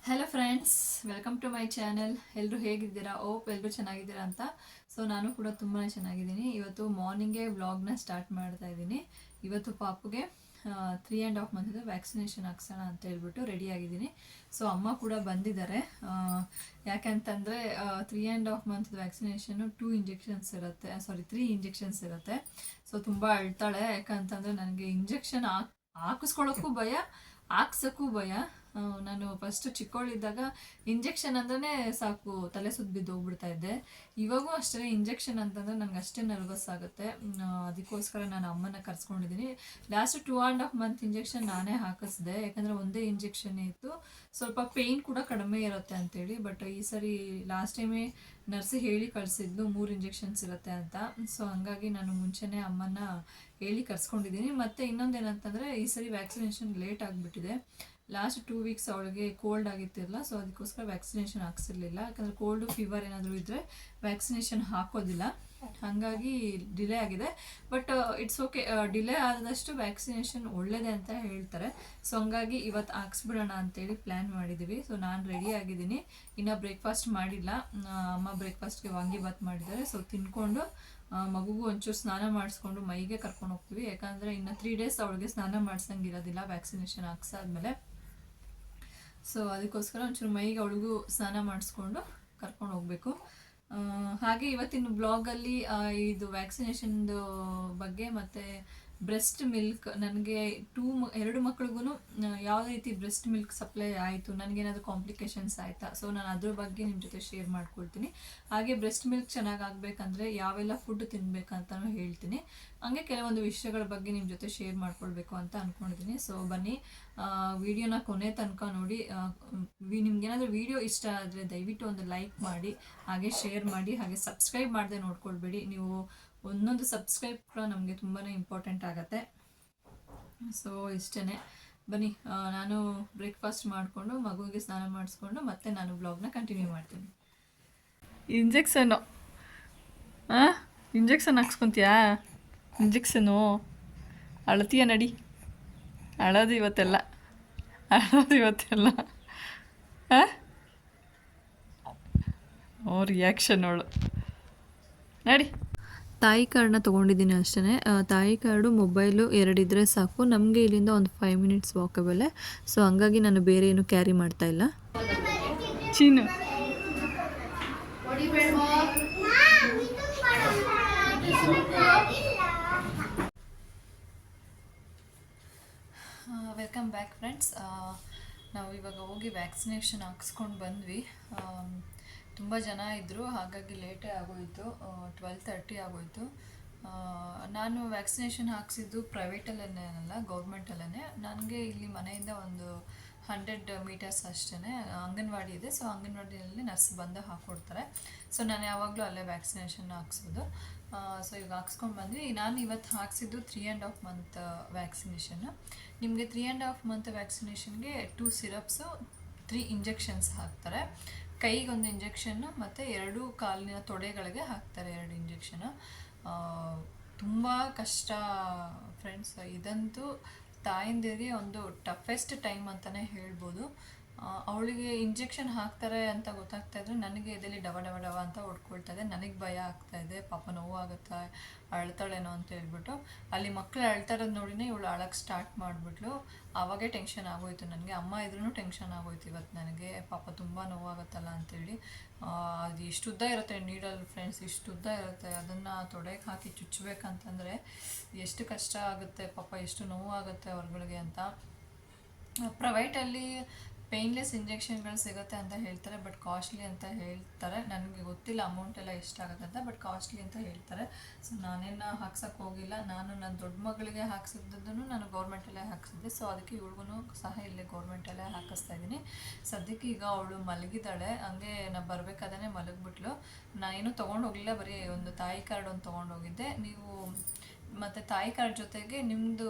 Hello friends, welcome to my channel. ಎಲ್ಲರೂ ಹೇಗಿದ್ದೀರಾ? ಎಲ್ಲರೂ ಚೆನ್ನಾಗಿದ್ದೀರಾ ಅಂತ. ಸೊ ನಾನು ಕೂಡ ತುಂಬಾ ಚೆನ್ನಾಗಿದ್ದೀನಿ. ಇವತ್ತು ಮಾರ್ನಿಂಗೇ ವ್ಲಾಗ್ನ ಸ್ಟಾರ್ಟ್ ಮಾಡ್ತಾ ಇದ್ದೀನಿ. ಇವತ್ತು ಪಾಪುಗೆ 3.5 ಮಂತ್ ವ್ಯಾಕ್ಸಿನೇಷನ್ ಹಾಕ್ಸೋಣ ಅಂತ ಹೇಳ್ಬಿಟ್ಟು ರೆಡಿ ಆಗಿದ್ದೀನಿ. ಸೊ ಅಮ್ಮ ಕೂಡ ಬಂದಿದ್ದಾರೆ. ಯಾಕಂತಂದರೆ 3.5 ಮಂತ್ ವ್ಯಾಕ್ಸಿನೇಷನ್ನು 3 ಇಂಜೆಕ್ಷನ್ಸ್ ಇರುತ್ತೆ. ಸೊ ತುಂಬ ಅಳ್ತಾಳೆ. ಯಾಕಂತಂದರೆ ನನಗೆ ಇಂಜೆಕ್ಷನ್ ಹಾಕಿಸ್ಕೊಳ್ಳೋಕ್ಕೂ ಭಯ, ಹಾಕ್ಸೋಕ್ಕೂ ಭಯ. ನಾನು ಫಸ್ಟ್ ಚಿಕ್ಕವಳಿದ್ದಾಗ ಇಂಜೆಕ್ಷನ್ ಅಂದ್ರೆ ಸಾಕು ತಲೆ ಸುತ್ತ ಬಿದ್ದು ಹೋಗ್ಬಿಡ್ತಾ ಇದ್ದೆ. ಇವಾಗೂ ಅಷ್ಟೇ ಇಂಜೆಕ್ಷನ್ ಅಂತಂದರೆ ನನಗೆ ಅಷ್ಟೇ ನರ್ವಸ್ ಆಗುತ್ತೆ. ಅದಕ್ಕೋಸ್ಕರ ನಾನು ಅಮ್ಮನ ಕರ್ಸ್ಕೊಂಡಿದ್ದೀನಿ. ಲಾಸ್ಟ್ 2.5 ಮಂತ್ ಇಂಜೆಕ್ಷನ್ ನಾನೇ ಹಾಕಿಸ್ದೆ. ಯಾಕಂದರೆ ಒಂದೇ ಇಂಜೆಕ್ಷನ್ ಇತ್ತು, ಸ್ವಲ್ಪ ಪೇಯ್ನ್ ಕೂಡ ಕಡಿಮೆ ಇರುತ್ತೆ ಅಂತೇಳಿ. ಬಟ್ ಈ ಸರಿ ಲಾಸ್ಟ್ ಟೈಮೇ ನರ್ಸಿ ಹೇಳಿ ಕಳಿಸಿದ್ಲು 3 ಇಂಜೆಕ್ಷನ್ಸ್ ಇರುತ್ತೆ ಅಂತ. ಸೊ ಹಂಗಾಗಿ ನಾನು ಮುಂಚೆನೇ ಅಮ್ಮನ ಹೇಳಿ ಕರ್ಸ್ಕೊಂಡಿದ್ದೀನಿ. ಮತ್ತು ಇನ್ನೊಂದೇನಂತಂದರೆ ಈ ಸರಿ ವ್ಯಾಕ್ಸಿನೇಷನ್ ಲೇಟ್ ಆಗಿಬಿಟ್ಟಿದೆ. ಲಾಸ್ಟ್ 2 ವೀಕ್ಸ್ ಅವಳಿಗೆ ಕೋಲ್ಡ್ ಆಗಿತ್ತಿರಲ್ಲ. ಸೊ ಅದಕ್ಕೋಸ್ಕರ ವ್ಯಾಕ್ಸಿನೇಷನ್ ಹಾಕ್ಸಿರ್ಲಿಲ್ಲ. ಯಾಕಂದರೆ ಕೋಲ್ಡು ಫೀವರ್ ಏನಾದರೂ ಇದ್ದರೆ ವ್ಯಾಕ್ಸಿನೇಷನ್ ಹಾಕೋದಿಲ್ಲ. ಹಾಗಾಗಿ ಡಿಲೇ ಆಗಿದೆ. ಬಟ್ ಇಟ್ಸ್ ಓಕೆ, ಡಿಲೇ ಆದಷ್ಟು ವ್ಯಾಕ್ಸಿನೇಷನ್ ಒಳ್ಳೆಯದೇ ಅಂತ ಹೇಳ್ತಾರೆ. ಸೊ ಹಂಗಾಗಿ ಇವತ್ತು ಹಾಕ್ಸ್ಬಿಡೋಣ ಅಂತೇಳಿ ಪ್ಲ್ಯಾನ್ ಮಾಡಿದ್ದೀವಿ. ಸೊ ನಾನು ರೆಡಿ ಆಗಿದ್ದೀನಿ. ಇನ್ನು ಬ್ರೇಕ್ಫಾಸ್ಟ್ ಮಾಡಿಲ್ಲ. ಅಮ್ಮ ಬ್ರೇಕ್ಫಾಸ್ಟ್ಗೆ ವಾಂಗಿಬಾತ್ ಮಾಡಿದ್ದಾರೆ. ಸೊ ತಿನ್ಕೊಂಡು ಮಗುಗೂ ಒಂಚೂರು ಸ್ನಾನ ಮಾಡಿಸ್ಕೊಂಡು ಮೈಗೆ ಕರ್ಕೊಂಡು ಹೋಗ್ತೀವಿ. ಯಾಕಂದರೆ ಇನ್ನು 3 ಡೇಸ್ ಅವಳಿಗೆ ಸ್ನಾನ ಮಾಡಿಸಂಗಿರೋದಿಲ್ಲ ವ್ಯಾಕ್ಸಿನೇಷನ್ ಹಾಕ್ಸಾದ್ಮೇಲೆ. ಸೊ ಅದಕ್ಕೋಸ್ಕರ ಒಂಚೂರು ಮೈಗೆ ಅವಳಿಗೂ ಸ್ನಾನ ಮಾಡಿಸ್ಕೊಂಡು ಕರ್ಕೊಂಡು ಹೋಗಬೇಕು. ಹಾಗೆ ಇವತ್ತಿನ ಬ್ಲಾಗಲ್ಲಿ ಇದು ವ್ಯಾಕ್ಸಿನೇಷನ್ದು ಬಗ್ಗೆ ಮತ್ತು ಬ್ರೆಸ್ಟ್ ಮಿಲ್ಕ್, ನನಗೆ 2 ಮಕ್ಳಿಗೂ ಯಾವ ರೀತಿ ಬ್ರೆಸ್ಟ್ ಮಿಲ್ಕ್ ಸಪ್ಲೈ ಆಯಿತು, ನನಗೇನಾದರೂ ಕಾಂಪ್ಲಿಕೇಶನ್ಸ್ ಆಯಿತಾ, ಸೊ ನಾನು ಅದ್ರ ಬಗ್ಗೆ ನಿಮ್ಮ ಜೊತೆ ಶೇರ್ ಮಾಡ್ಕೊಳ್ತೀನಿ. ಹಾಗೆ ಬ್ರೆಸ್ಟ್ ಮಿಲ್ಕ್ ಚೆನ್ನಾಗಿ ಆಗಬೇಕಂದ್ರೆ ಯಾವೆಲ್ಲ ಫುಡ್ ತಿನ್ನಬೇಕಂತಲೂ ಹೇಳ್ತೀನಿ. ಹಂಗೆ ಕೆಲವೊಂದು ವಿಷಯಗಳ ಬಗ್ಗೆ ನಿಮ್ಮ ಜೊತೆ ಶೇರ್ ಮಾಡ್ಕೊಳ್ಬೇಕು ಅಂತ ಅಂದ್ಕೊಂಡಿದ್ದೀನಿ. ಸೊ ಬನ್ನಿ, ವಿಡಿಯೋನ ಕೊನೆ ತನಕ ನೋಡಿ. ನಿಮ್ಗೇನಾದರೂ ವಿಡಿಯೋ ಇಷ್ಟ ಆದರೆ ದಯವಿಟ್ಟು ಒಂದು ಲೈಕ್ ಮಾಡಿ, ಹಾಗೆ ಶೇರ್ ಮಾಡಿ, ಹಾಗೆ ಸಬ್ಸ್ಕ್ರೈಬ್ ಮಾಡದೆ ನೋಡ್ಕೊಳ್ಬೇಡಿ. ನೀವು ಒಂದೊಂದು ಸಬ್ಸ್ಕ್ರೈಬ್ ಕೂಡ ನಮಗೆ ತುಂಬಾ ಇಂಪಾರ್ಟೆಂಟ್ ಆಗುತ್ತೆ. ಸೊ ಇಷ್ಟೇ. ಬನ್ನಿ, ನಾನು ಬ್ರೇಕ್ಫಾಸ್ಟ್ ಮಾಡಿಕೊಂಡು ಮಗುವಿಗೆ ಸ್ನಾನ ಮಾಡಿಸ್ಕೊಂಡು ಮತ್ತೆ ನಾನು ಬ್ಲಾಗ್ನ ಕಂಟಿನ್ಯೂ ಮಾಡ್ತೀನಿ. ಇಂಜೆಕ್ಷನ್ನು ಇಂಜೆಕ್ಷನ್ ಹಾಕ್ಸ್ಕೊತೀಯಾ? ಇಂಜೆಕ್ಷನು ಅಳತೀಯ? ನಡಿ, ಅಳೋದು ಇವತ್ತೆಲ್ಲ ರಿಯಾಕ್ಷನ್ ನೋಡು. ನಡಿ. ತಾಯಿ ಕಾರ್ಡನ್ನ ತೊಗೊಂಡಿದ್ದೀನಿ ಅಷ್ಟೇ. ತಾಯಿ ಕಾರ್ಡು, ಮೊಬೈಲು 2 ಇದ್ದರೆ ಸಾಕು. ನಮಗೆ ಇಲ್ಲಿಂದ ಒಂದು 5 ಮಿನಿಟ್ಸ್ ವಾಕಬಲ್ಲೇ. ಸೊ ಹಂಗಾಗಿ ನಾನು ಬೇರೆ ಏನು ಕ್ಯಾರಿ ಮಾಡ್ತಾ ಇಲ್ಲ. ಚೀನು ವೆಲ್ಕಮ್ ಬ್ಯಾಕ್ ಫ್ರೆಂಡ್ಸ್. ನಾವು ಇವಾಗ ಹೋಗಿ ವ್ಯಾಕ್ಸಿನೇಷನ್ ಹಾಕ್ಸ್ಕೊಂಡು ಬಂದ್ವಿ. ತುಂಬ ಜನ ಇದ್ದರು, ಹಾಗಾಗಿ ಲೇಟೇ ಆಗೋಯಿತು. 12:30 ಆಗೋಯಿತು. ನಾನು ವ್ಯಾಕ್ಸಿನೇಷನ್ ಹಾಕ್ಸಿದ್ದು ಪ್ರೈವೇಟಲ್ಲೇ ಅಲ್ಲ, ಗೌರ್ಮೆಂಟಲ್ಲೇ. ನನಗೆ ಇಲ್ಲಿ ಮನೆಯಿಂದ ಒಂದು 100 ಮೀಟರ್ಸ್ ಅಷ್ಟೇ ಅಂಗನವಾಡಿ ಇದೆ. ಸೊ ಅಂಗನವಾಡಿಯಲ್ಲಿ ನರ್ಸ್ ಬಂದು ಹಾಕ್ಕೊಡ್ತಾರೆ. ಸೊ ನಾನು ಯಾವಾಗಲೂ ಅಲ್ಲೇ ವ್ಯಾಕ್ಸಿನೇಷನ್ ಹಾಕ್ಸೋದು. ಸೊ ಈಗ ಹಾಕ್ಸ್ಕೊಂಡು ಬಂದ್ವಿ. ನಾನು ಇವತ್ತು ಹಾಕ್ಸಿದ್ದು 3.5 ಮಂತ್ ವ್ಯಾಕ್ಸಿನೇಷನ್ನು. ನಿಮಗೆ 3.5 ಮಂತ್ ವ್ಯಾಕ್ಸಿನೇಷನ್ಗೆ 2 ಸಿರಪ್ಸು, 3 ಇಂಜೆಕ್ಷನ್ಸ್ ಹಾಕ್ತಾರೆ. ಕೈಗೊಂದು ಇಂಜೆಕ್ಷನ್ನು ಮತ್ತು 2 ಕಾಲಿನ ತೊಡೆಗಳಿಗೆ ಹಾಕ್ತಾರೆ 2 ಇಂಜೆಕ್ಷನು. ತುಂಬ ಕಷ್ಟ ಫ್ರೆಂಡ್ಸ್. ಇದಂತೂ ತಾಯಂದಿರಿಗೆ ಒಂದು ಟಫೆಸ್ಟ್ ಟೈಮ್ ಅಂತಲೇ ಹೇಳ್ಬೋದು. ಅವಳಿಗೆ ಇಂಜೆಕ್ಷನ್ ಹಾಕ್ತಾರೆ ಅಂತ ಗೊತ್ತಾಗ್ತಾ ಇದ್ರೆ ನನಗೆ ಇದರಲ್ಲಿ ಡವ ಡವ ಡವ ಅಂತ ಹೊಡ್ಕೊಳ್ತಾ ಇದೆ. ನನಗೆ ಭಯ ಆಗ್ತಾಯಿದೆ, ಪಾಪ ನೋವಾಗುತ್ತಾ, ಅಳ್ತಾಳೇನೋ ಅಂತ ಹೇಳ್ಬಿಟ್ಟು. ಅಲ್ಲಿ ಮಕ್ಕಳು ಅಳ್ತಾ ಇರೋದು ನೋಡಿನೇ ಇವಳು ಅಳಕ್ಕೆ ಸ್ಟಾರ್ಟ್ ಮಾಡಿಬಿಟ್ಲು. ಆವಾಗೇ ಟೆನ್ಷನ್ ಆಗೋಯ್ತು ನನಗೆ. ಅಮ್ಮ ಇದ್ರೂ ಟೆನ್ಷನ್ ಆಗೋಯ್ತು ಇವತ್ತು ನನಗೆ, ಪಾಪ ತುಂಬ ನೋವಾಗುತ್ತಲ್ಲ ಅಂತೇಳಿ. ಅದು ಇಷ್ಟು ಉದ್ದ ಇರುತ್ತೆ ನೀಡಲ್ ಫ್ರೆಂಡ್ಸ್, ಇಷ್ಟು ಉದ್ದ ಇರುತ್ತೆ. ಅದನ್ನು ತೊಡೆಗೆ ಹಾಕಿ ಚುಚ್ಚಬೇಕಂತಂದರೆ ಎಷ್ಟು ಕಷ್ಟ ಆಗುತ್ತೆ, ಪಾಪ ಎಷ್ಟು ನೋವಾಗುತ್ತೆ ಅವ್ರಗಳಿಗೆ ಅಂತ. ಪ್ರೈವೇಟಲ್ಲಿ ಪೇಯ್ನ್ಲೆಸ್ ಇಂಜೆಕ್ಷನ್ಗಳು ಸಿಗುತ್ತೆ ಅಂತ ಹೇಳ್ತಾರೆ, ಬಟ್ ಕಾಸ್ಟ್ಲಿ ಅಂತ ಹೇಳ್ತಾರೆ. ನನಗೆ ಗೊತ್ತಿಲ್ಲ ಅಮೌಂಟ್ ಎಲ್ಲ ಎಷ್ಟಾಗುತ್ತೆ ಅಂತ, ಬಟ್ ಕಾಸ್ಟ್ಲಿ ಅಂತ ಹೇಳ್ತಾರೆ. ಸೊ ನಾನೇನು ಹಾಕ್ಸೋಕ್ಕೆ ಹೋಗಿಲ್ಲ. ನಾನು ನನ್ನ ದೊಡ್ಡ ಮಗಳಿಗೆ ಹಾಕ್ಸಿದ್ದನ್ನು ನಾನು ಗೌರ್ಮೆಂಟಲ್ಲೇ ಹಾಕ್ಸಿದ್ದೆ. ಸೊ ಅದಕ್ಕೆ ಇವಳಿಗೂ ಸಹ ಇಲ್ಲೇ ಗೌರ್ಮೆಂಟಲ್ಲೇ ಹಾಕಿಸ್ತಾ ಇದ್ದೀನಿ. ಸದ್ಯಕ್ಕೆ ಈಗ ಅವಳು ಮಲಗಿದ್ದಾಳೆ. ಹಂಗೆ ನಾನು ಬರಬೇಕಾದ್ರೆ ಮಲಗಿಬಿಟ್ಲು. ನಾನೇನು ತೊಗೊಂಡು ಹೋಗಲಿಲ್ಲ, ಬರೀ ಒಂದು ತಾಯಿ ಕಾರ್ಡ್ ಒಂದು ತೊಗೊಂಡೋಗಿದ್ದೆ. ನೀವು ಮತ್ತು ತಾಯಿ ಕಾರ್ಡ್ ಜೊತೆಗೆ ನಿಮ್ಮದು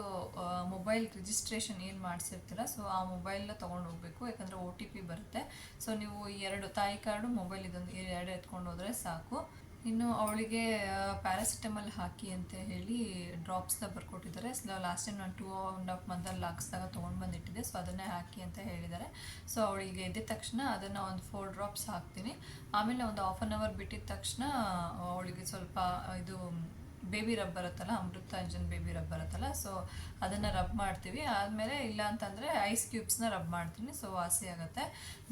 ಮೊಬೈಲ್ ರಿಜಿಸ್ಟ್ರೇಷನ್ ಏನು ಮಾಡಿಸಿರ್ತೀರ, ಸೊ ಆ ಮೊಬೈಲ್ನ ತೊಗೊಂಡು ಹೋಗಬೇಕು. ಯಾಕಂದರೆ OTP ಬರುತ್ತೆ. ಸೊ ನೀವು 2 ತಾಯಿ ಕಾರ್ಡು, ಮೊಬೈಲ್, ಇದೊಂದು 2 ಎತ್ಕೊಂಡು ಹೋದರೆ ಸಾಕು. ಇನ್ನು ಅವಳಿಗೆ ಪ್ಯಾರಾಸಿಟಮಲ್ ಹಾಕಿ ಅಂತ ಹೇಳಿ ಡ್ರಾಪ್ಸ್ನ ಬರ್ಕೊಟ್ಟಿದ್ದಾರೆ. ಲಾಸ್ಟ್ ಟೈಮ್ ನಾನು 2.5 ಮಂತಲ್ಲಿ ಹಾಕ್ಸ್ದಾಗ ತೊಗೊಂಡು ಬಂದಿಟ್ಟಿದ್ದೆ. ಸೊ ಅದನ್ನೇ ಹಾಕಿ ಅಂತ ಹೇಳಿದ್ದಾರೆ. ಸೊ ಅವಳಿಗೆ ಎದ್ದ ತಕ್ಷಣ ಅದನ್ನು ಒಂದು 4 ಡ್ರಾಪ್ಸ್ ಹಾಕ್ತೀನಿ. ಆಮೇಲೆ ಒಂದು ಹಾಫ್ ಆನ್ ಅವರ್ ಬಿಟ್ಟಿದ ತಕ್ಷಣ ಅವಳಿಗೆ ಸ್ವಲ್ಪ ಇದು ಬೇಬಿ ರಬ್ ಬರುತ್ತಲ್ಲ, ಅಮೃತಾಂಜನ್ ಬೇಬಿ ರಬ್ ಬರುತ್ತಲ್ಲ, ಸೊ ಅದನ್ನು ರಬ್ ಮಾಡ್ತೀವಿ. ಆದಮೇಲೆ ಇಲ್ಲ ಅಂತಂದರೆ ಐಸ್ ಕ್ಯೂಬ್ಸ್ನ ರಬ್ ಮಾಡ್ತೀನಿ. ಸೊ ವಾಸಿ ಆಗುತ್ತೆ.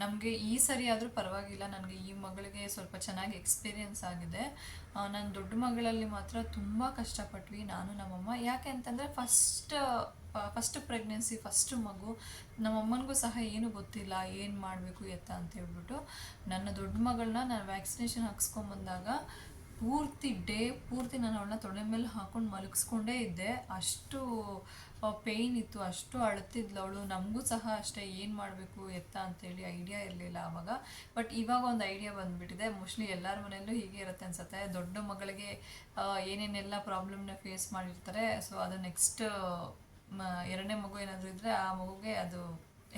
ನಮಗೆ ಈ ಸರಿ ಆದರೂ ಪರವಾಗಿಲ್ಲ, ನನಗೆ ಈ ಮಗಳಿಗೆ ಸ್ವಲ್ಪ ಚೆನ್ನಾಗಿ ಎಕ್ಸ್ಪೀರಿಯೆನ್ಸ್ ಆಗಿದೆ. ನನ್ನ ದೊಡ್ಡ ಮಗಳಲ್ಲಿ ಮಾತ್ರ ತುಂಬ ಕಷ್ಟಪಟ್ವಿ ನಾನು ನಮ್ಮಮ್ಮ. ಯಾಕೆ ಅಂತಂದರೆ ಫಸ್ಟ್ ಪ್ರೆಗ್ನೆನ್ಸಿ, ಫಸ್ಟ್ ಮಗು. ನಮ್ಮಮ್ಮನಿಗೂ ಸಹ ಏನೂ ಗೊತ್ತಿಲ್ಲ ಏನು ಮಾಡಬೇಕು ಎತ್ತ ಅಂತ ಹೇಳ್ಬಿಟ್ಟು. ನನ್ನ ದೊಡ್ಡ ಮಗಳನ್ನ ನಾನು ವ್ಯಾಕ್ಸಿನೇಷನ್ ಹಾಕ್ಸ್ಕೊಂಬಂದಾಗ ಪೂರ್ತಿ ನಾನು ಅವಳನ್ನ ತೊಡೆ ಮೇಲೆ ಹಾಕೊಂಡು ಮಲಗಿಸ್ಕೊಂಡೇ ಇದ್ದೆ. ಅಷ್ಟು ಪೇಯ್ನ್ ಇತ್ತು, ಅಷ್ಟು ಅಳ್ತಿದ್ಲು ಅವಳು. ನಮಗೂ ಸಹ ಅಷ್ಟೇ ಏನು ಮಾಡಬೇಕು ಎತ್ತ ಅಂತೇಳಿ ಐಡಿಯಾ ಇರಲಿಲ್ಲ ಆವಾಗ. ಬಟ್ ಇವಾಗ ಒಂದು ಐಡಿಯಾ ಬಂದುಬಿಟ್ಟಿದೆ. ಮೋಸ್ಟ್ಲಿ ಎಲ್ಲರ ಮನೆಯಲ್ಲೂ ಹೀಗೆ ಇರುತ್ತೆ ಅನ್ಸುತ್ತೆ. ದೊಡ್ಡ ಮಗಳಿಗೆ ಏನೇನೆಲ್ಲ ಪ್ರಾಬ್ಲಮ್ನ ಫೇಸ್ ಮಾಡಿರ್ತಾರೆ, ಸೊ ಅದು ನೆಕ್ಸ್ಟ್ ಎರಡನೇ ಮಗು ಏನಾದರೂ ಇದ್ದರೆ ಆ ಮಗುಗೆ ಅದು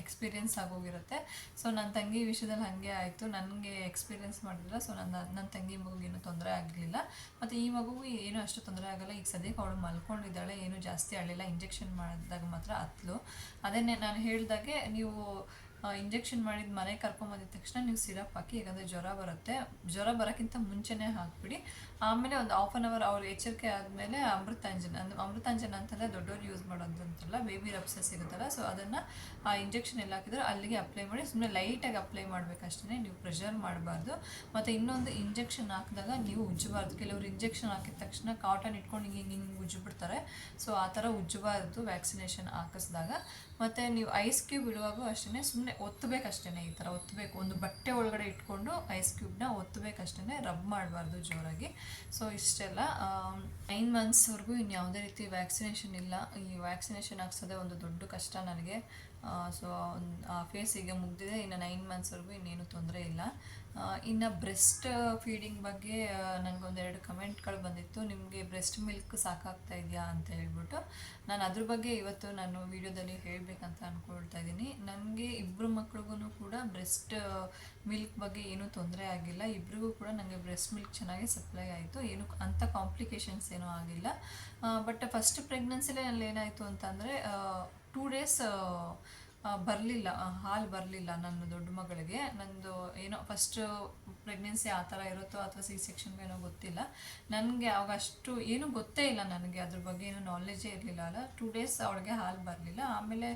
ಎಕ್ಸ್ಪೀರಿಯೆನ್ಸ್ ಆಗೋಗಿರುತ್ತೆ. ಸೊ ನನ್ನ ತಂಗಿ ವಿಷಯದಲ್ಲಿ ಹಾಗೆ ಆಯಿತು. ನನಗೆ ಎಕ್ಸ್ಪೀರಿಯೆನ್ಸ್ ಮಾಡಿಲ್ಲ. ಸೊ ನನ್ನ ತಂಗಿ ಮಗುಗೇನು ತೊಂದರೆ ಆಗಲಿಲ್ಲ. ಮತ್ತು ಈ ಮಗುಗೂ ಏನೂ ಅಷ್ಟು ತೊಂದರೆ ಆಗಲ್ಲ. ಈಗ ಸದ್ಯಕ್ಕೆ ಅವಳು ಮಲ್ಕೊಂಡಿದ್ದಾಳೆ, ಏನೂ ಜಾಸ್ತಿ ಅಳಿಲ್ಲ. ಇಂಜೆಕ್ಷನ್ ಮಾಡಿದಾಗ ಮಾತ್ರ ಹತ್ತಲು. ಅದನ್ನೇ ನಾನು ಹೇಳಿದಾಗೆ, ನೀವು ಇಂಜೆಕ್ಷನ್ ಮಾಡಿದ ಮನೆಗೆ ಕರ್ಕೊಂಬಂದಿದ ತಕ್ಷಣ ನೀವು ಸಿರಪ್ ಹಾಕಿ, ಯಾಕಂದರೆ ಜ್ವರ ಬರೋಕ್ಕಿಂತ ಮುಂಚೆನೇ ಹಾಕಿಬಿಡಿ. ಆಮೇಲೆ ಒಂದು ಹಾಫ್ ಆನ್ ಅವರ್ ಅವ್ರು ಎಚ್ಚರಿಕೆ ಆದಮೇಲೆ ಅಮೃತಾಂಜನ್ ಅಂತಂದರೆ ದೊಡ್ಡವ್ರು ಯೂಸ್ ಮಾಡೋದು ಅಂತಲ್ಲ, ಬೇಬಿ ರಬ್ಸೆ ಸಿಗುತ್ತಲ್ಲ, ಸೊ ಅದನ್ನು ಆ ಇಂಜೆಕ್ಷನ್ ಎಲ್ಲ ಹಾಕಿದ್ರೆ ಅಲ್ಲಿಗೆ ಅಪ್ಲೈ ಮಾಡಿ ಸುಮ್ಮನೆ ಲೈಟಾಗಿ ಅಪ್ಲೈ ಮಾಡಬೇಕಷ್ಟೇ, ನೀವು ಪ್ರೆಷರ್ ಮಾಡಬಾರ್ದು. ಮತ್ತು ಇನ್ನೊಂದು, ಇಂಜೆಕ್ಷನ್ ಹಾಕಿದಾಗ ನೀವು ಉಜ್ಜಬಾರ್ದು. ಕೆಲವರು ಇಂಜೆಕ್ಷನ್ ಹಾಕಿದ ತಕ್ಷಣ ಕಾಟನ್ ಇಟ್ಕೊಂಡು ಹಿಂಗೆ ಉಜ್ಜಿಬಿಡ್ತಾರೆ. ಸೊ ಆ ಥರ ಉಜ್ಜಬಾರ್ದು ವ್ಯಾಕ್ಸಿನೇಷನ್ ಹಾಕಿಸಿದಾಗ. ಮತ್ತು ನೀವು ಐಸ್ ಕ್ಯೂಬ್ ಇಡುವಾಗೂ ಅಷ್ಟೇ ಸುಮ್ಮನೆ ಒತ್ತಬೇಕಷ್ಟೇ. ಈ ಥರ ಒತ್ತಬೇಕು, ಒಂದು ಬಟ್ಟೆ ಒಳಗಡೆ ಇಟ್ಕೊಂಡು ಐಸ್ ಕ್ಯೂಬ್ನ ಒತ್ತಬೇಕಷ್ಟೇ, ರಬ್ ಮಾಡಬಾರ್ದು ಜೋರಾಗಿ. ಸೊ ಇಷ್ಟೆಲ್ಲ 9 ಮಂತ್ಸ್ವರೆಗೂ ಇನ್ಯಾವುದೇ ರೀತಿ ವ್ಯಾಕ್ಸಿನೇಷನ್ ಇಲ್ಲ. ಈ ವ್ಯಾಕ್ಸಿನೇಷನ್ ಹಾಕ್ಸೋದೇ ಒಂದು ದೊಡ್ಡ ಕಷ್ಟ ನನಗೆ. ಸೊ ಆ ಫೇಸ್ ಈಗ ಮುಗ್ದಿದೆ. ಇನ್ನು 9 ಮಂತ್ಸ್ವರೆಗೂ ಇನ್ನೇನು ತೊಂದರೆ ಇಲ್ಲ. ಇನ್ನು ಬ್ರೆಸ್ಟ್ ಫೀಡಿಂಗ್ ಬಗ್ಗೆ ನನಗೊಂದೆರಡು ಕಮೆಂಟ್ಗಳು ಬಂದಿತ್ತು. ನಿಮಗೆ ಬ್ರೆಸ್ಟ್ ಮಿಲ್ಕ್ ಸಾಕಾಗ್ತಾ ಇದೆಯಾ ಅಂತ ಹೇಳ್ಬಿಟ್ಟು. ನಾನು ಅದ್ರ ಬಗ್ಗೆ ಇವತ್ತು ನಾನು ವೀಡಿಯೋದಲ್ಲಿ ಹೇಳಬೇಕಂತ ಅಂದ್ಕೊಳ್ತಾ ಇದ್ದೀನಿ. ನನಗೆ ಇಬ್ಬರು ಮಕ್ಳಿಗೂ ಕೂಡ ಬ್ರೆಸ್ಟ್ ಮಿಲ್ಕ್ ಬಗ್ಗೆ ಏನೂ ತೊಂದರೆ ಆಗಿಲ್ಲ. ಇಬ್ಬರಿಗೂ ಕೂಡ ನನಗೆ ಬ್ರೆಸ್ಟ್ ಮಿಲ್ಕ್ ಚೆನ್ನಾಗಿ ಸಪ್ಲೈ ಆಯಿತು. ಏನು ಅಂಥ ಕಾಂಪ್ಲಿಕೇಶನ್ಸ್ ಏನೂ ಆಗಿಲ್ಲ. ಬಟ್ ಫಸ್ಟ್ ಪ್ರೆಗ್ನೆನ್ಸಿಲೇ ಅಲ್ಲಿ ಏನಾಯಿತು ಅಂತಂದರೆ 2 ಡೇಸ್ ಬರಲಿಲ್ಲ, ಹಾಲು ಬರಲಿಲ್ಲ ನನ್ನ ದೊಡ್ಡ ಮಗಳಿಗೆ. ನಂದು ಏನೋ ಫಸ್ಟ್ ಪ್ರೆಗ್ನೆನ್ಸಿ ಆ ಥರ ಇರುತ್ತೋ ಅಥವಾ C-ಸೆಕ್ಷನ್ಗೆ ಏನೋ ಗೊತ್ತಿಲ್ಲ. ನನಗೆ ಅವಾಗ ಅಷ್ಟು ಏನೂ ಗೊತ್ತೇ ಇಲ್ಲ, ನನಗೆ ಅದ್ರ ಬಗ್ಗೆ ಏನೂ ನಾಲೆಜೇ ಇರಲಿಲ್ಲ ಅಲ್ಲ. 2 ಡೇಸ್ ಅವಳಿಗೆ ಹಾಲು ಬರಲಿಲ್ಲ. ಆಮೇಲೆ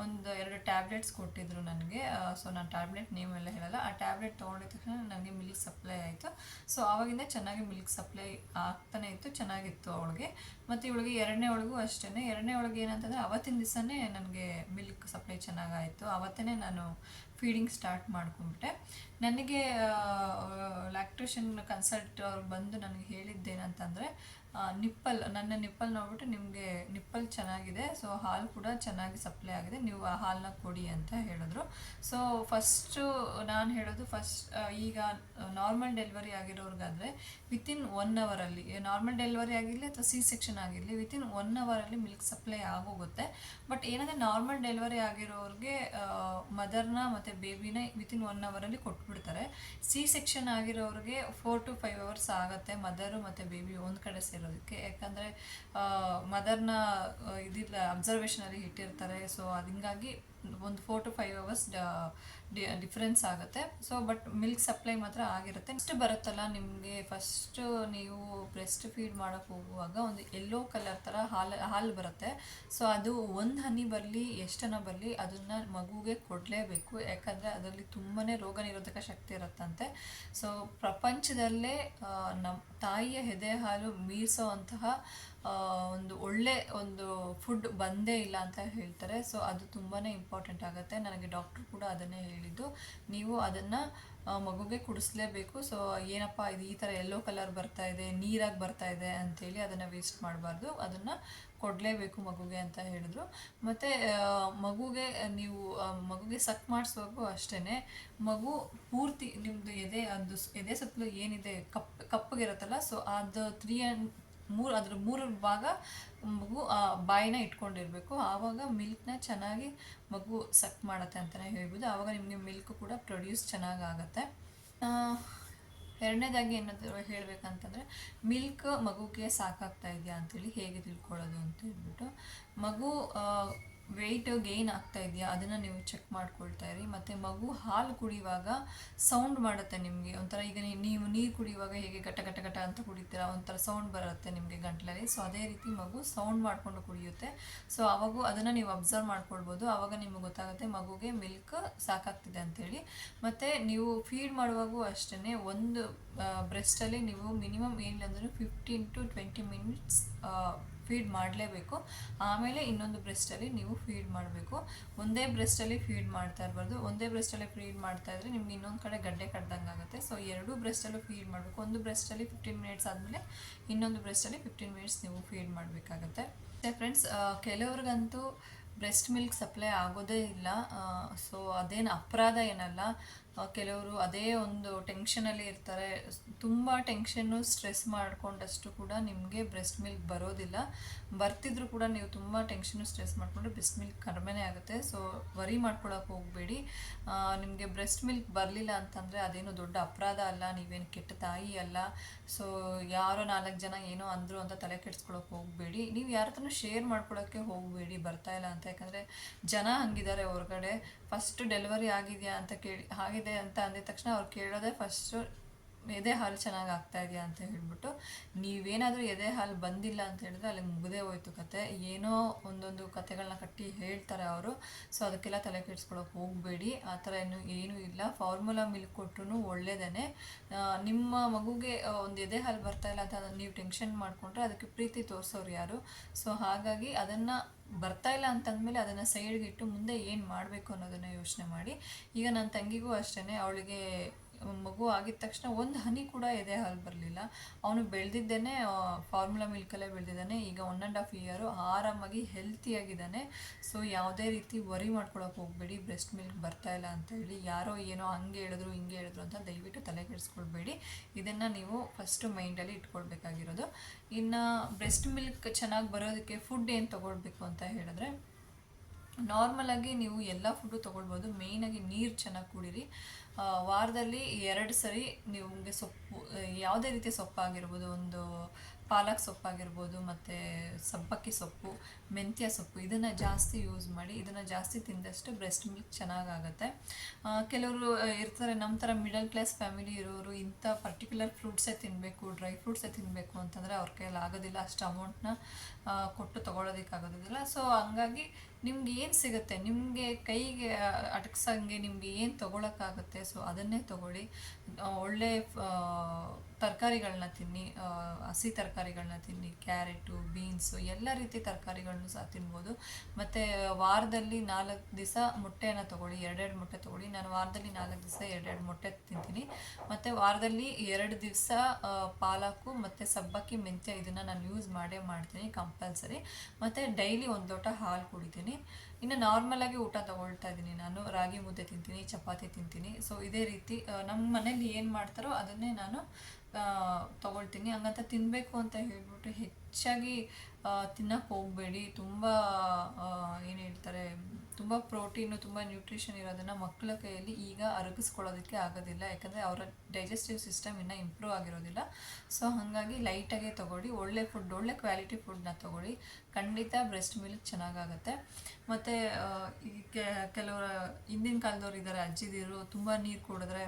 1-2 ಟ್ಯಾಬ್ಲೆಟ್ಸ್ ಕೊಟ್ಟಿದ್ದರು ನನಗೆ. ಸೊ ನಾನು ಟ್ಯಾಬ್ಲೆಟ್ ನೇಮ್ ಎಲ್ಲ ಹೇಳಲ್ಲ. ಆ ಟ್ಯಾಬ್ಲೆಟ್ ತೊಗೊಂಡಿದ ತಕ್ಷಣ ನನಗೆ ಮಿಲ್ಕ್ ಸಪ್ಲೈ ಆಯಿತು. ಸೊ ಆವಾಗಿಂದ ಚೆನ್ನಾಗಿ ಮಿಲ್ಕ್ ಸಪ್ಲೈ ಆಗ್ತಾನೆ ಇತ್ತು, ಚೆನ್ನಾಗಿತ್ತು ಅವಳಿಗೆ. ಮತ್ತು ಇವಳಿಗೆ ಎರಡನೇ ಒಳಗೂ ಅಷ್ಟೇ. ಎರಡನೇ ಒಳಗೆ ಏನಂತಂದರೆ ಅವತ್ತಿನ ದಿವಸನೇ ನನಗೆ ಮಿಲ್ಕ್ ಸಪ್ಲೈ ಚೆನ್ನಾಗಾಯಿತು. ಅವತ್ತೇ ನಾನು ಫೀಡಿಂಗ್ ಸ್ಟಾರ್ಟ್ ಮಾಡ್ಕೊಂಬಿಟ್ಟೆ. ನನಗೆ ಲ್ಯಾಕ್ಟೇಷನ್ ಕನ್ಸಲ್ಟ್ ಅವ್ರು ಬಂದು ನನಗೆ ಹೇಳಿದ್ದೇನಂತಂದರೆ, ನನ್ನ ನಿಪ್ಪಲ್ ನೋಡ್ಬಿಟ್ಟು ನಿಮಗೆ ನಿಪ್ಪಲ್ ಚೆನ್ನಾಗಿದೆ, ಸೊ ಹಾಲು ಕೂಡ ಚೆನ್ನಾಗಿ ಸಪ್ಲೈ ಆಗಿದೆ, ನೀವು ಆ ಹಾಲನ್ನ ಕೊಡಿ ಅಂತ ಹೇಳಿದ್ರು. ಸೊ ನಾನು ಹೇಳೋದು ಈಗ ನಾರ್ಮಲ್ ಡೆಲಿವರಿ ಆಗಿರೋರ್ಗಾದರೆ ವಿತಿನ್ 1 ಅವರಲ್ಲಿ, ನಾರ್ಮಲ್ ಡೆಲಿವರಿ ಆಗಿರಲಿ ಅಥವಾ C-ಸೆಕ್ಷನ್ ಆಗಿರಲಿ, ವಿತಿನ್ 1 ಅವರಲ್ಲಿ ಮಿಲ್ಕ್ ಸಪ್ಲೈ ಆಗೋಗುತ್ತೆ. ಬಟ್ ಏನಂದರೆ ನಾರ್ಮಲ್ ಡೆಲಿವರಿ ಆಗಿರೋರಿಗೆ ಮದರ್ನ ಮತ್ತು ಬೇಬಿನ ವಿತಿನ್ 1 ಅವರಲ್ಲಿ ಕೊಟ್ಬಿಡ್ತಾರೆ. C-ಸೆಕ್ಷನ್ ಆಗಿರೋರಿಗೆ 4 to 5 ಅವರ್ಸ್ ಆಗುತ್ತೆ ಮದರು ಮತ್ತು ಬೇಬಿ ಒಂದು ಕಡೆ ಸೇರೋದಕ್ಕೆ. ಯಾಕಂದರೆ ಮದರ್ನ ಇದಿಲ್ಲ, ಅಬ್ಸರ್ವೇಷನಲ್ಲಿ ಇಟ್ಟಿರ್ತಾರೆ. ಸೊ ಅದು ಹಿಂಗಾಗಿ ಒಂದು 4 to 5 ಅವರ್ಸ್ ಡಿಫ್ರೆನ್ಸ್ ಆಗುತ್ತೆ. ಸೊ ಬಟ್ ಮಿಲ್ಕ್ ಸಪ್ಲೈ ಮಾತ್ರ ಆಗಿರುತ್ತೆ. ನೆಕ್ಸ್ಟ್ ಬರುತ್ತಲ್ಲ, ನಿಮಗೆ ಫಸ್ಟು ನೀವು ಬ್ರೆಸ್ಟ್ ಫೀಡ್ ಮಾಡೋಕ್ಕೆ ಹೋಗುವಾಗ ಒಂದು ಯೆಲ್ಲೋ ಕಲರ್ ಥರ ಹಾಲು ಬರುತ್ತೆ. ಸೊ ಅದು 1 ಹನಿ ಬರಲಿ, ಎಷ್ಟನ್ನ ಬರಲಿ, ಅದನ್ನು ಮಗುಗೆ ಕೊಡಲೇಬೇಕು. ಯಾಕಂದರೆ ಅದರಲ್ಲಿ ತುಂಬಾ ರೋಗ ನಿರೋಧಕ ಶಕ್ತಿ ಇರುತ್ತಂತೆ. ಸೊ ಪ್ರಪಂಚದಲ್ಲೇ ನಮ್ಮ ತಾಯಿಯ ಎದೆ ಹಾಲು ಮೀರಿಸೋ ಅಂತಹ ಒಂದು ಫುಡ್ ಬಂದೇ ಇಲ್ಲ ಅಂತ ಹೇಳ್ತಾರೆ. ಸೊ ಅದು ತುಂಬಾ ಇಂಪಾರ್ಟೆಂಟ್ ಆಗುತ್ತೆ. ನನಗೆ ಡಾಕ್ಟ್ರು ಕೂಡ ಅದನ್ನೇ ಹೇಳಿದ್ದು, ನೀವು ಅದನ್ನು ಮಗುಗೆ ಕುಡಿಸ್ಲೇಬೇಕು. ಸೊ ಏನಪ್ಪ ಇದು ಈ ಥರ ಯೆಲ್ಲೋ ಕಲರ್ ಬರ್ತಾ ಇದೆ, ನೀರಾಗಿ ಬರ್ತಾ ಇದೆ ಅಂಥೇಳಿ ಅದನ್ನು ವೇಸ್ಟ್ ಮಾಡಬಾರ್ದು, ಅದನ್ನು ಕೊಡಲೇಬೇಕು ಮಗುಗೆ ಅಂತ ಹೇಳಿದ್ರು. ಮತ್ತು ಮಗುಗೆ ಸಕ್ ಮಾಡಿಸುವಾಗೂ ಅಷ್ಟೇ, ಮಗು ಪೂರ್ತಿ ನಿಮ್ಮದು ಎದೆ ಸುತ್ತಲೂ ಏನಿದೆ ಕಪ್ಪಗಿರುತ್ತಲ್ಲ, ಸೊ ಅದು 3 ಭಾಗ ಮಗು ಬಾಯಿನ ಇಟ್ಕೊಂಡಿರಬೇಕು. ಆವಾಗ ಮಿಲ್ಕ್ನ ಚೆನ್ನಾಗಿ ಮಗು ಸಕ್ ಮಾಡುತ್ತೆ ಅಂತಲೇ ಹೇಳ್ಬೋದು. ಆವಾಗ ನಿಮಗೆ ಮಿಲ್ಕ್ ಕೂಡ ಪ್ರೊಡ್ಯೂಸ್ ಚೆನ್ನಾಗಾಗತ್ತೆ. ಎರಡನೇದಾಗಿ ಏನಾದರೂ ಹೇಳಬೇಕಂತಂದರೆ ಮಿಲ್ಕ್ ಮಗುಗೆ ಸಾಕಾಗ್ತಾ ಇದೆಯಾ ಅಂತೇಳಿ ಹೇಗೆ ತಿಳ್ಕೊಳ್ಳೋದು ಅಂತ ಹೇಳ್ಬಿಟ್ಟು, ಮಗು ವೆಯ್ಟ್ ಗೇನ್ ಆಗ್ತಾ ಇದೆಯಾ ಅದನ್ನು ನೀವು ಚೆಕ್ ಮಾಡ್ಕೊಳ್ತಾ ಇರಿ. ಮತ್ತು ಮಗು ಹಾಲು ಕುಡಿಯುವಾಗ ಸೌಂಡ್ ಮಾಡುತ್ತೆ ನಿಮಗೆ, ಒಂಥರ ಈಗ ನೀವು ನೀರು ಕುಡಿಯುವಾಗ ಹೇಗೆ ಗಟ ಗಟ ಗಟ ಅಂತ ಕುಡಿತೀರಾ, ಒಂಥರ ಸೌಂಡ್ ಬರುತ್ತೆ ನಿಮಗೆ ಗಂಟ್ಲಲ್ಲಿ. ಸೊ ಅದೇ ರೀತಿ ಮಗು ಸೌಂಡ್ ಮಾಡಿಕೊಂಡು ಕುಡಿಯುತ್ತೆ. ಸೊ ಅವಾಗ ಅದನ್ನು ನೀವು ಅಬ್ಸರ್ವ್ ಮಾಡ್ಕೊಳ್ಬೋದು. ಆವಾಗ ನಿಮಗೆ ಗೊತ್ತಾಗುತ್ತೆ ಮಗುಗೆ ಮಿಲ್ಕ್ ಸಾಕಾಗ್ತಿದೆ ಅಂತೇಳಿ. ಮತ್ತು ನೀವು ಫೀಡ್ ಮಾಡುವಾಗೂ ಅಷ್ಟೇ, ಒಂದು ಬ್ರೆಸ್ಟಲ್ಲಿ ನೀವು ಮಿನಿಮಮ್ ಏನಿಲ್ಲ ಅಂದರೂ 15 to 20 ಮಿನಿಟ್ಸ್ ಫೀಡ್ ಮಾಡಲೇಬೇಕು. ಆಮೇಲೆ ಇನ್ನೊಂದು ಬ್ರೆಸ್ಟಲ್ಲಿ ನೀವು ಫೀಡ್ ಮಾಡಬೇಕು. ಒಂದೇ ಬ್ರೆಸ್ಟಲ್ಲಿ ಫೀಡ್ ಮಾಡ್ತಾ ಇರಬಾರ್ದು. ಒಂದೇ ಬ್ರೆಸ್ಟಲ್ಲಿ ಫೀಡ್ ಮಾಡ್ತಾ ಇದ್ದರೆ ನಿಮ್ಗೆ ಇನ್ನೊಂದು ಕಡೆ ಗಡ್ಡೆ ಕಡ್ದಂಗೆ ಆಗುತ್ತೆ. ಸೊ ಎರಡೂ ಬ್ರೆಸ್ಟಲ್ಲೂ ಫೀಡ್ ಮಾಡಬೇಕು. ಒಂದು ಬ್ರೆಸ್ಟಲ್ಲಿ 15 ಮಿನಿಟ್ಸ್ ಆದಮೇಲೆ ಇನ್ನೊಂದು ಬ್ರೆಸ್ಟಲ್ಲಿ 15 ಮಿನಿಟ್ಸ್ ನೀವು ಫೀಡ್ ಮಾಡಬೇಕಾಗತ್ತೆ. ಮತ್ತು ಫ್ರೆಂಡ್ಸ್, ಕೆಲವ್ರಿಗಂತೂ ಬ್ರೆಸ್ಟ್ ಮಿಲ್ಕ್ ಸಪ್ಲೈ ಆಗೋದೇ ಇಲ್ಲ. ಸೊ ಅದೇನು ಅಪರಾಧ ಏನಲ್ಲ. ಕೆಲವರು ಅದೇ ಒಂದು ಟೆನ್ಷನಲ್ಲಿ ಇರ್ತಾರೆ. ತುಂಬ ಟೆನ್ಷನ್ನು ಸ್ಟ್ರೆಸ್ ಮಾಡಿಕೊಂಡಷ್ಟು ಕೂಡ ನಿಮಗೆ ಬ್ರೆಸ್ಟ್ ಮಿಲ್ಕ್ ಬರೋದಿಲ್ಲ. ಬರ್ತಿದ್ರು ಕೂಡ ನೀವು ತುಂಬ ಟೆನ್ಷನ್ನು ಸ್ಟ್ರೆಸ್ ಮಾಡಿಕೊಂಡ್ರೆ ಬ್ರೆಸ್ಟ್ ಮಿಲ್ಕ್ ಕಡಿಮೆನೇ ಆಗುತ್ತೆ. ಸೊ ವರಿ ಮಾಡ್ಕೊಳಕ್ಕೆ ಹೋಗಬೇಡಿ. ನಿಮಗೆ ಬ್ರೆಸ್ಟ್ ಮಿಲ್ಕ್ ಬರಲಿಲ್ಲ ಅಂತಂದರೆ ಅದೇನು ದೊಡ್ಡ ಅಪರಾಧ ಅಲ್ಲ, ನೀವೇನು ಕೆಟ್ಟ ತಾಯಿ ಅಲ್ಲ. ಸೊ ಯಾರೋ 4 ಜನ ಏನೋ ಅಂದರು ಅಂತ ತಲೆ ಕೆಡಿಸ್ಕೊಳಕ್ಕೆ ಹೋಗಬೇಡಿ. ನೀವು ಯಾರ ಹತ್ರನೂ ಶೇರ್ ಮಾಡ್ಕೊಳಕ್ಕೆ ಹೋಗಬೇಡಿ ಬರ್ತಾ ಇಲ್ಲ ಅಂತ. ಯಾಕಂದರೆ ಜನ ಹಂಗಿದ್ದಾರೆ ಹೊರಗಡೆ. ಫಸ್ಟ್ ಡೆಲಿವರಿ ಆಗಿದೆಯಾ ಅಂತ ಆಗಿದೆ ಅಂತ ಅಂದಿದ ತಕ್ಷಣ ಅವ್ರು ಕೇಳೋದೇ ಫಸ್ಟು ಎದೆ ಹಾಲು ಚೆನ್ನಾಗಿ ಆಗ್ತಾ ಇದೆಯಾ ಅಂತ ಹೇಳ್ಬಿಟ್ಟು. ನೀವೇನಾದರೂ ಎದೆ ಹಾಲು ಬಂದಿಲ್ಲ ಅಂತ ಹೇಳಿದ್ರೆ ಅಲ್ಲಿಗೆ ಮುಗದೇ ಹೋಯ್ತು ಕತೆ. ಏನೋ ಒಂದೊಂದು ಕತೆಗಳನ್ನ ಕಟ್ಟಿ ಹೇಳ್ತಾರೆ ಅವರು. ಸೊ ಅದಕ್ಕೆಲ್ಲ ತಲೆ ಕೆಡಿಸ್ಕೊಳಕ್ಕೆ ಹೋಗಬೇಡಿ. ಆ ಥರ ಏನೂ ಇಲ್ಲ. ಫಾರ್ಮುಲಾ ಮಿಲ್ಕ್ ಕೊಟ್ಟರು ಒಳ್ಳೇದೇ. ನಿಮ್ಮ ಮಗುಗೆ ಒಂದು ಎದೆ ಹಾಲು ಬರ್ತಾ ಇಲ್ಲ ಅಂತ ನೀವು ಟೆನ್ಷನ್ ಮಾಡಿಕೊಂಡ್ರೆ ಅದಕ್ಕೆ ಪ್ರೀತಿ ತೋರಿಸೋರು ಯಾರು? ಸೊ ಹಾಗಾಗಿ ಅದನ್ನು ಬರ್ತಾ ಇಲ್ಲ ಅಂತಂದಮೇಲೆ ಅದನ್ನು ಸೈಡ್ಗೆ ಇಟ್ಟು ಮುಂದೆ ಏನು ಮಾಡಬೇಕು ಅನ್ನೋದನ್ನು ಯೋಚನೆ ಮಾಡಿ. ಈಗ ನನ್ನ ತಂಗಿಗೂ ಅಷ್ಟೇ, ಅವಳಿಗೆ ಮಗು ಆಗಿದ ತಕ್ಷಣ ಒಂದು ಹನಿ ಕೂಡ ಎದೆ ಹಾಲು ಬರಲಿಲ್ಲ. ಅವನು ಬೆಳೆದಿದ್ದೇನೆ ಫಾರ್ಮುಲಾ ಮಿಲ್ಕಲ್ಲೇ ಬೆಳೆದಿದ್ದಾನೆ. ಈಗ 1.5 ಇಯರು ಆರಾಮಾಗಿ ಹೆಲ್ತಿಯಾಗಿದ್ದಾನೆ. ಸೊ ಯಾವುದೇ ರೀತಿ ವರಿ ಮಾಡ್ಕೊಳಕ್ಕೆ ಹೋಗಬೇಡಿ ಬ್ರೆಸ್ಟ್ ಮಿಲ್ಕ್ ಬರ್ತಾ ಇಲ್ಲ ಅಂತ ಹೇಳಿ. ಯಾರೋ ಏನೋ ಹಂಗೆ ಹೇಳಿದ್ರು ಹಿಂಗೆ ಹೇಳಿದ್ರು ಅಂತ ದಯವಿಟ್ಟು ತಲೆ ಕೆಡಿಸ್ಕೊಳ್ಬೇಡಿ. ಇದನ್ನು ನೀವು ಫಸ್ಟು ಮೈಂಡಲ್ಲಿ ಇಟ್ಕೊಳ್ಬೇಕಾಗಿರೋದು. ಇನ್ನು ಬ್ರೆಸ್ಟ್ ಮಿಲ್ಕ್ ಚೆನ್ನಾಗಿ ಬರೋದಕ್ಕೆ ಫುಡ್ ಏನು ತೊಗೊಳ್ಬೇಕು ಅಂತ ಹೇಳಿದ್ರೆ, ನಾರ್ಮಲಾಗಿ ನೀವು ಎಲ್ಲ ಫುಡ್ಡು ತೊಗೊಳ್ಬೋದು. ಮೇಯ್ನಾಗಿ ನೀರು ಚೆನ್ನಾಗಿ ಕುಡೀರಿ. ವಾರದಲ್ಲಿ 2 ಸರಿ ನಿಮಗೆ ಸೊಪ್ಪು, ಯಾವುದೇ ರೀತಿಯ ಸೊಪ್ಪಾಗಿರ್ಬೋದು, ಒಂದು ಪಾಲಕ್ ಸೊಪ್ಪಾಗಿರ್ಬೋದು, ಮತ್ತು ಸಬ್ಬಕ್ಕಿ ಸೊಪ್ಪು, ಮೆಂತ್ಯ ಸೊಪ್ಪು, ಇದನ್ನು ಜಾಸ್ತಿ ಯೂಸ್ ಮಾಡಿ. ಇದನ್ನು ಜಾಸ್ತಿ ತಿಂದಷ್ಟು ಬ್ರೆಸ್ಟ್ ಮಿಲ್ಕ್ ಚೆನ್ನಾಗಾಗುತ್ತೆ. ಕೆಲವರು ಇರ್ತಾರೆ ನಮ್ಮ ಥರ ಮಿಡಲ್ ಕ್ಲಾಸ್ ಫ್ಯಾಮಿಲಿ ಇರೋರು, ಇಂಥ ಪರ್ಟಿಕ್ಯುಲರ್ ಫ್ರೂಟ್ಸೇ ತಿನ್ನಬೇಕು, ಡ್ರೈ ಫ್ರೂಟ್ಸೇ ತಿನ್ನಬೇಕು ಅಂತಂದರೆ ಅವ್ರ ಕೈಯಲ್ಲಿ ಆಗೋದಿಲ್ಲ. ಅಷ್ಟು ಅಮೌಂಟ್ನ ಕೊಟ್ಟು ತೊಗೊಳೋದಕ್ಕಾಗೋದಿಲ್ಲ. ಸೊ ಹಂಗಾಗಿ ನಿಮ್ಗೆ ಏನು ಸಿಗುತ್ತೆ, ನಿಮಗೆ ಕೈಗೆ ಅಟಕ್ಸಂಗೆ ನಿಮಗೆ ಏನು ತೊಗೊಳಕ್ಕಾಗುತ್ತೆ, ಸೊ ಅದನ್ನೇ ತೊಗೊಳ್ಳಿ. ಒಳ್ಳೆ ತರಕಾರಿಗಳನ್ನ ತಿನ್ನಿ, ಹಸಿ ತರಕಾರಿಗಳನ್ನ ತಿನ್ನಿ. ಕ್ಯಾರೆಟು, ಬೀನ್ಸು, ಎಲ್ಲ ರೀತಿ ತರಕಾರಿಗಳನ್ನು ಸಹ ತಿನ್ಬೋದು. ಮತ್ತು ವಾರದಲ್ಲಿ 4 ದಿವಸ ಮೊಟ್ಟೆಯನ್ನು ತೊಗೊಳ್ಳಿ. 2 ಮೊಟ್ಟೆ ತೊಗೊಳ್ಳಿ. ನಾನು ವಾರದಲ್ಲಿ 4 ದಿವಸ 2 ಮೊಟ್ಟೆ ತಿಂತೀನಿ. ಮತ್ತು ವಾರದಲ್ಲಿ 2 ದಿವಸ ಪಾಲಕು ಮತ್ತು ಸಬ್ಬಕ್ಕಿ, ಮೆಂತ್ಯ ಇದನ್ನು ನಾನು ಯೂಸ್ ಮಾಡೇ ಮಾಡ್ತೀನಿ ಕಂಪಲ್ಸರಿ. ಮತ್ತು ಡೈಲಿ 1 ಲೋಟ ಹಾಲು ಕುಡಿತೀನಿ. ಇನ್ನು ನಾರ್ಮಲಾಗಿ ಊಟ ತೊಗೊಳ್ತಾ ಇದ್ದೀನಿ ನಾನು. ರಾಗಿ ಮುದ್ದೆ ತಿಂತೀನಿ, ಚಪಾತಿ ತಿಂತೀನಿ. ಸೊ ಇದೇ ರೀತಿ ನಮ್ಮ ಮನೇಲಿ ಏನು ಮಾಡ್ತಾರೋ ಅದನ್ನೇ ನಾನು ತೊಗೊಳ್ತೀನಿ. ಹಂಗಂತ ತಿನ್ನಬೇಕು ಅಂತ ಹೇಳ್ಬಿಟ್ಟು ಹೆಚ್ಚಾಗಿ ತಿನ್ನಕ್ಕೆ ಹೋಗಬೇಡಿ. ತುಂಬ ಏನು ಹೇಳ್ತಾರೆ, ತುಂಬ ಪ್ರೋಟೀನು, ತುಂಬ ನ್ಯೂಟ್ರಿಷನ್ ಇರೋದನ್ನು ಮಕ್ಕಳ ಕೈಯಲ್ಲಿ ಈಗ ಅರಗಿಸ್ಕೊಳ್ಳೋದಕ್ಕೆ ಆಗೋದಿಲ್ಲ. ಯಾಕಂದರೆ ಅವರ ಡೈಜೆಸ್ಟಿವ್ ಸಿಸ್ಟಮ್ ಇನ್ನೂ ಇಂಪ್ರೂವ್ ಆಗಿರೋದಿಲ್ಲ. ಸೊ ಹಾಗಾಗಿ ಲೈಟಾಗೇ ತೊಗೊಳ್ಳಿ. ಒಳ್ಳೆ ಫುಡ್, ಒಳ್ಳೆ ಕ್ವಾಲಿಟಿ ಫುಡ್ನ ತೊಗೊಳ್ಳಿ. ಖಂಡಿತ ಬ್ರೆಸ್ಟ್ ಮಿಲ್ಕ್ ಚೆನ್ನಾಗಾಗುತ್ತೆ. ಮತ್ತು ಈ ಕೆಲವರು ಹಿಂದಿನ ಕಾಲದವ್ರು ಇದ್ದಾರೆ, ಅಜ್ಜಿದಿರು, ತುಂಬ ನೀರು ಕುಡಿದ್ರೆ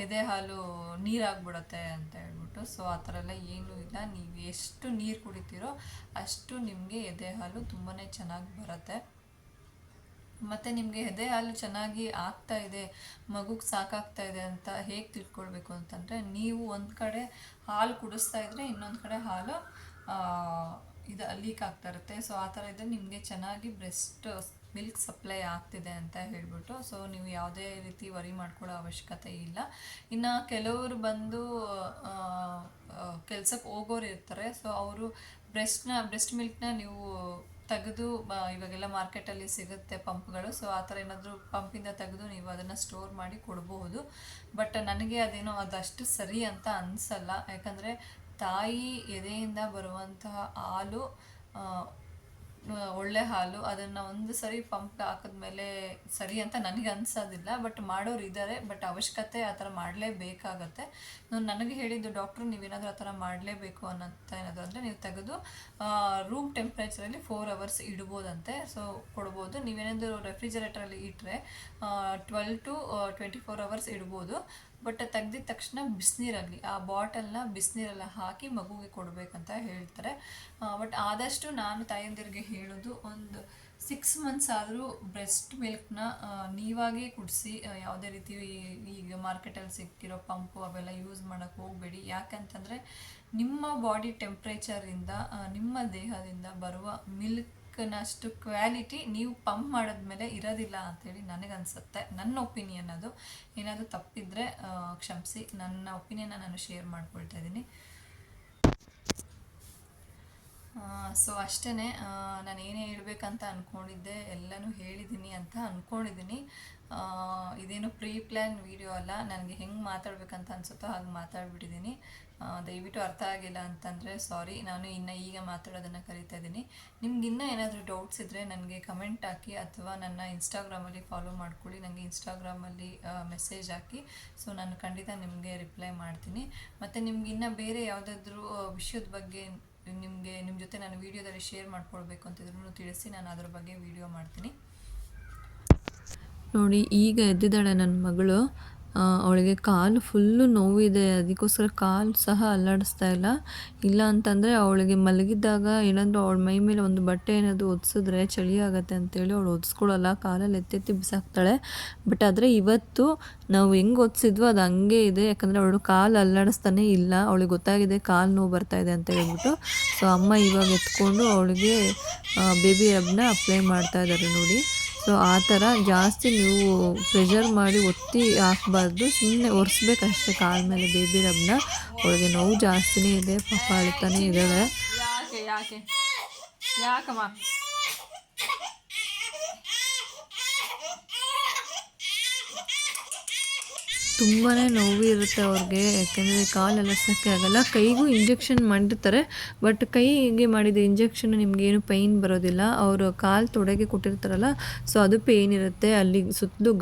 ಎದೆ ಹಾಲು ನೀರಾಗ್ಬಿಡುತ್ತೆ ಅಂತ ಹೇಳ್ಬಿಟ್ಟು. ಸೊ ಆ ಥರ ಎಲ್ಲ ಏನೂ ಇಲ್ಲ. ನೀವು ಎಷ್ಟು ನೀರು ಕುಡಿತೀರೋ ಅಷ್ಟು ನಿಮಗೆ ಎದೆ ಹಾಲು ತುಂಬಾ ಚೆನ್ನಾಗಿ ಬರುತ್ತೆ. ಮತ್ತು ನಿಮಗೆ ಎದೆ ಹಾಲು ಚೆನ್ನಾಗಿ ಆಗ್ತಾ ಇದೆ, ಮಗುಗೆ ಸಾಕಾಗ್ತಾ ಇದೆ ಅಂತ ಹೇಗೆ ತಿಳ್ಕೊಳ್ಬೇಕು ಅಂತಂದರೆ, ನೀವು ಒಂದು ಕಡೆ ಹಾಲು ಕುಡಿಸ್ತಾ ಇದ್ದರೆ ಇನ್ನೊಂದು ಕಡೆ ಹಾಲು ಇದು ಲೀಕ್ ಆಗ್ತಾ ಇರುತ್ತೆ. ಸೊ ಆ ಥರ ಇದ್ದರೆ ನಿಮಗೆ ಚೆನ್ನಾಗಿ ಬ್ರೆಸ್ಟ್ ಮಿಲ್ಕ್ ಸಪ್ಲೈ ಆಗ್ತಿದೆ ಅಂತ ಹೇಳ್ಬಿಟ್ಟು. ಸೊ ನೀವು ಯಾವುದೇ ರೀತಿ ವರಿ ಮಾಡ್ಕೊಳ್ಳೋ ಅವಶ್ಯಕತೆ ಇಲ್ಲ. ಇನ್ನು ಕೆಲವರು ಬಂದು ಕೆಲ್ಸಕ್ಕೆ ಹೋಗೋರು ಇರ್ತಾರೆ. ಸೊ ಅವರು ಬ್ರೆಸ್ಟ್ ಮಿಲ್ಕ್ನ ನೀವು ತೆಗೆದು, ಇವಾಗೆಲ್ಲ ಮಾರ್ಕೆಟಲ್ಲಿ ಸಿಗುತ್ತೆ ಪಂಪ್ಗಳು. ಸೊ ಆ ಥರ ಏನಾದರೂ ಪಂಪಿಂದ ತೆಗೆದು ನೀವು ಅದನ್ನು ಸ್ಟೋರ್ ಮಾಡಿ ಕೊಡಬಹುದು. ಬಟ್ ನನಗೆ ಅದೇನೋ ಅದಷ್ಟು ಸರಿ ಅಂತ ಅನಿಸಲ್ಲ. ಯಾಕಂದರೆ ತಾಯಿ ಎದೆಯಿಂದ ಬರುವಂತಹ ಹಾಲು ಒಳ್ಳೆ ಹಾಲು ಅದನ್ನು ಒಂದು ಸರಿ ಪಂಪ್ಗೆ ಹಾಕಿದ್ಮೇಲೆ ಸರಿ ಅಂತ ನನಗೆ ಅನ್ಸೋದಿಲ್ಲ. ಬಟ್ ಮಾಡೋರು ಇದ್ದಾರೆ, ಬಟ್ ಅವಶ್ಯಕತೆ ಆ ಥರ ಮಾಡಲೇಬೇಕಾಗತ್ತೆ. ನನಗೆ ಹೇಳಿದ್ದು ಡಾಕ್ಟ್ರು, ನೀವೇನಾದರೂ ಆ ಥರ ಮಾಡಲೇಬೇಕು ಅನ್ನೋಂಥ ಏನಾದರೂ ಅಂದರೆ ನೀವು ತೆಗೆದು ರೂಮ್ ಟೆಂಪ್ರೇಚರಲ್ಲಿ 4 ಅವರ್ಸ್ ಇಡ್ಬೋದಂತೆ. ಸೊ ಕೊಡ್ಬೋದು. ನೀವೇನಾದರೂ ರೆಫ್ರಿಜರೇಟ್ರಲ್ಲಿ ಇಟ್ಟರೆ 12 to 24 ಅವರ್ಸ್ ಇಡ್ಬೋದು. ಬಟ್ ತೆಗ್ದಿದ ತಕ್ಷಣ ಬಿಸಿನೀರಲ್ಲಿ ಆ ಬಾಟಲ್ನ ಬಿಸಿನೀರೆಲ್ಲ ಹಾಕಿ ಮಗುವಿಗೆ ಕೊಡಬೇಕಂತ ಹೇಳ್ತಾರೆ. ಬಟ್ ಆದಷ್ಟು ನಾನು ತಾಯಂದಿರಿಗೆ ಹೇಳೋದು, ಒಂದು 6 ಮಂತ್ಸ್ ಆದರೂ ಬ್ರೆಸ್ಟ್ ಮಿಲ್ಕ್ನ ನೀವಾಗೇ ಕುಡಿಸಿ. ಯಾವುದೇ ರೀತಿ ಈಗ ಮಾರ್ಕೆಟಲ್ಲಿ ಸಿಕ್ಕಿರೋ ಪಂಪು ಅವೆಲ್ಲ ಯೂಸ್ ಮಾಡೋಕ್ಕೆ ಹೋಗಬೇಡಿ. ಯಾಕಂತಂದರೆ ನಿಮ್ಮ ಬಾಡಿ ಟೆಂಪ್ರೇಚರಿಂದ ನಿಮ್ಮ ದೇಹದಿಂದ ಬರುವ ಮಿಲ್ಕ್ನಷ್ಟು ಕ್ವಾಲಿಟಿ ನೀವು ಪಂಪ್ ಮಾಡಿದ್ಮೇಲೆ ಇರೋದಿಲ್ಲ ಅಂಥೇಳಿ ನನಗನ್ಸುತ್ತೆ. ನನ್ನ ಒಪಿನಿಯನ್ ಅದು. ಏನಾದರೂ ತಪ್ಪಿದರೆ ಕ್ಷಮಿಸಿ. ನನ್ನ ಒಪಿನಿಯನ್ನ ನಾನು ಶೇರ್ ಮಾಡ್ಕೊಳ್ತಾ ಇದ್ದೀನಿ. ಸೊ ಅಷ್ಟೇ, ನಾನು ಏನೇ ಹೇಳ್ಬೇಕಂತ ಅಂದ್ಕೊಂಡಿದ್ದೆ ಎಲ್ಲನೂ ಹೇಳಿದ್ದೀನಿ ಅಂತ ಅಂದ್ಕೊಂಡಿದ್ದೀನಿ. ಇದೇನು ಪ್ರೀ ಪ್ಲ್ಯಾನ್ ವೀಡಿಯೋ ಅಲ್ಲ. ನನಗೆ ಹೆಂಗೆ ಮಾತಾಡ್ಬೇಕಂತ ಅನಿಸುತ್ತೋ ಹಾಗೆ ಮಾತಾಡ್ಬಿಟ್ಟಿದ್ದೀನಿ. ದಯವಿಟ್ಟು ಅರ್ಥ ಆಗಿಲ್ಲ ಅಂತಂದರೆ ಸಾರಿ. ನಾನು ಈಗ ಮಾತಾಡೋದನ್ನು ಕಲಿತಾ ಇದ್ದೀನಿ. ನಿಮ್ಗೆ ಇನ್ನೂ ಏನಾದರೂ ಡೌಟ್ಸ್ ಇದ್ದರೆ ನನಗೆ ಕಮೆಂಟ್ ಹಾಕಿ, ಅಥವಾ ನನ್ನ ಇನ್ಸ್ಟಾಗ್ರಾಮಲ್ಲಿ ಫಾಲೋ ಮಾಡ್ಕೊಳ್ಳಿ. ನನಗೆ ಇನ್ಸ್ಟಾಗ್ರಾಮಲ್ಲಿ ಮೆಸೇಜ್ ಹಾಕಿ. ಸೊ ನಾನು ಖಂಡಿತ ನಿಮಗೆ ರಿಪ್ಲೈ ಮಾಡ್ತೀನಿ. ಮತ್ತು ನಿಮ್ಗೆ ಇನ್ನೂ ಬೇರೆ ಯಾವುದಾದ್ರೂ ವಿಷಯದ ಬಗ್ಗೆ ನಿಮ್ಮ ಜೊತೆ ನಾನು ವೀಡಿಯೋದಲ್ಲಿ ಶೇರ್ ಮಾಡ್ಕೊಳ್ಬೇಕು ಅಂತಿದ್ರು ತಿಳಿಸಿ, ನಾನು ಅದ್ರ ಬಗ್ಗೆ ವೀಡಿಯೋ ಮಾಡ್ತೀನಿ. ನೋಡಿ, ಈಗ ಎದ್ದಿದ್ದಾಳೆ ನನ್ನ ಮಗಳು. ಅವಳಿಗೆ ಕಾಲು ಫುಲ್ಲು ನೋವಿದೆ. ಅದಕ್ಕೋಸ್ಕರ ಕಾಲು ಸಹ ಅಲ್ಲಾಡಿಸ್ತಾ ಇಲ್ಲ ಅಂತಂದರೆ ಅವಳಿಗೆ ಮಲಗಿದ್ದಾಗ ಏನಾದರೂ ಅವಳ ಮೈ ಮೇಲೆ ಒಂದು ಬಟ್ಟೆ ಏನಾದರೂ ಒದಿಸಿದ್ರೆ ಚಳಿ ಆಗುತ್ತೆ ಅಂತೇಳಿ ಅವಳು ಒದಿಸ್ಕೊಳ್ಳಲ್ಲ. ಕಾಲಲ್ಲಿ ಎತ್ತೆತ್ತಿ ಬಿಸಾಕ್ತಾಳೆ. ಬಟ್ ಆದರೆ ಇವತ್ತು ನಾವು ಹೆಂಗೆ ಒದಿಸಿದ್ವೋ ಅದು ಹಂಗೆ ಇದೆ. ಯಾಕಂದರೆ ಅವಳು ಕಾಲು ಅಲ್ಲಾಡಿಸ್ತಾನೆ ಇಲ್ಲ. ಅವಳಿಗೆ ಗೊತ್ತಾಗಿದೆ ಕಾಲು ನೋವು ಬರ್ತಾಯಿದೆ ಅಂತ ಹೇಳ್ಬಿಟ್ಟು. ಸೊ ಅಮ್ಮ ಇವಾಗ ಎತ್ಕೊಂಡು ಅವಳಿಗೆ ಬೇಬಿ ರಬ್ನ ಅಪ್ಲೈ ಮಾಡ್ತಾ ಇದ್ದಾರೆ ನೋಡಿ. ಸೊ ಆ ಥರ ಜಾಸ್ತಿ ನೀವು ಪ್ರೆಷರ್ ಮಾಡಿ ಒತ್ತಿ ಹಾಕಬಾರ್ದು. ಸುಮ್ಮನೆ ಒರೆಸ್ಬೇಕಷ್ಟೇ ಕಾಲ ಮೇಲೆ ಬೇಬಿ ರಬ್ನ. ಅವಳಿಗೆ ನೋವು ಜಾಸ್ತಿನೇ ಇದೆ, ಪಾಪ ಅಳ್ತಾನೆ ಇದ್ದಾಳೆ. ಯಾಕಮ್ಮ ತುಂಬಾ ನೋವು ಇರುತ್ತೆ ಅವ್ರಿಗೆ. ಯಾಕೆಂದರೆ ಕಾಲೆಲ್ಲ ಸಕ್ಕೆ ಆಗೋಲ್ಲ. ಕೈಗೂ ಇಂಜೆಕ್ಷನ್ ಮಾಡಿರ್ತಾರೆ. ಬಟ್ ಕೈಗೆ ಮಾಡಿದ ಇಂಜೆಕ್ಷನ್ ನಿಮಗೇನು ಪೈನ್ ಬರೋದಿಲ್ಲ. ಅವರು ಕಾಲು ತೊಡೆಗೆ ಕೊಟ್ಟಿರ್ತಾರಲ್ಲ, ಸೊ ಅದು ಪೇಯ್ನ್ ಇರುತ್ತೆ. ಅಲ್ಲಿ ಸುತ್ತಲೂ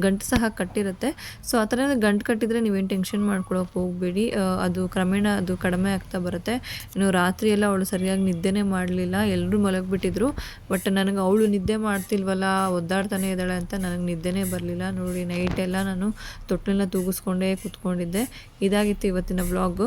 ಗಂಟು ಸಹ ಕಟ್ಟಿರುತ್ತೆ. ಸೊ ಆ ಥರ ಗಂಟು ಕಟ್ಟಿದರೆ ನೀವೇನು ಟೆನ್ಷನ್ ಮಾಡ್ಕೊಳಕ್ಕೆ ಹೋಗಬೇಡಿ. ಅದು ಕ್ರಮೇಣ ಅದು ಕಡಿಮೆ ಆಗ್ತಾ ಬರುತ್ತೆ. ಇನ್ನು ರಾತ್ರಿ ಎಲ್ಲ ಅವಳು ಸರಿಯಾಗಿ ನಿದ್ದೆನೇ ಮಾಡಲಿಲ್ಲ. ಎಲ್ಲರೂ ಮಲಗಿಬಿಟ್ಟಿದ್ರು. ಬಟ್ ನನಗೆ ಅವಳು ನಿದ್ದೆ ಮಾಡ್ತಿಲ್ವಲ್ಲ, ಒದ್ದಾಡ್ತಾನೆ ಇದ್ದಾಳೆ ಅಂತ ನನಗೆ ನಿದ್ದೆನೇ ಬರಲಿಲ್ಲ. ನೋಡಿ, ನೈಟೆಲ್ಲ ನಾನು ತೊಟ್ಟಲನ್ನ ತೂಗಿಸ್ಕೊಂಡೇ ಕೂತ್ಕೊಂಡಿದ್ದೆ. ಇದಾಗಿತ್ತು ಇವತ್ತಿನ ವ್ಲಾಗು.